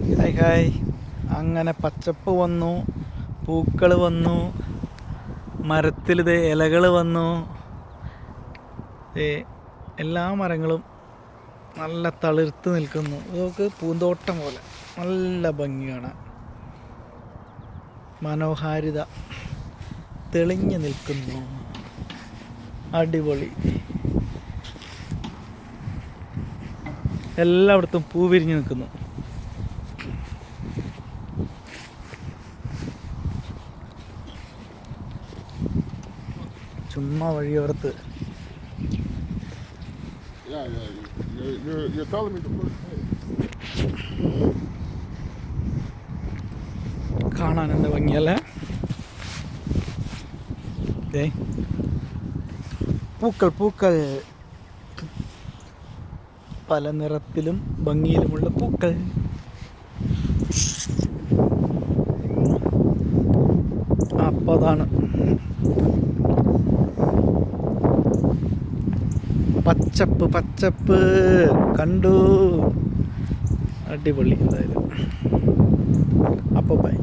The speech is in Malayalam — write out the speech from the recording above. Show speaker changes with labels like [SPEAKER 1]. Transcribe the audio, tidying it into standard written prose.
[SPEAKER 1] Hi hi. അങ്ങനെ പച്ചപ്പ് വന്നു, പൂക്കൾ വന്നു, മരത്തിൽ ഇലകൾ വന്നു. എല്ലാ മരങ്ങളും നല്ല തളിർത്ത് നിൽക്കുന്നു. ഇതൊക്കെ പൂന്തോട്ടം പോലെ നല്ല ഭംഗി കാണാൻ. മനോഹാരിത തെളിഞ്ഞു നിൽക്കുന്നു. അടിപൊളി. എല്ലായിടത്തും പൂ വിരിഞ്ഞ് നിൽക്കുന്നു. ചുമ്മാ വഴിയോരത്ത് കാണാൻ എന്താ ഭംഗിയല്ലേ. പൂക്കൾ പൂക്കൾ പല നിറത്തിലും ഭംഗിയിലുമുള്ള പൂക്കൾ. അപ്പോൾ അതാണ് പച്ചപ്പ്. പച്ചപ്പ് കണ്ടു. അടിപൊളി. എന്തായാലും അപ്പോൾ ബൈ.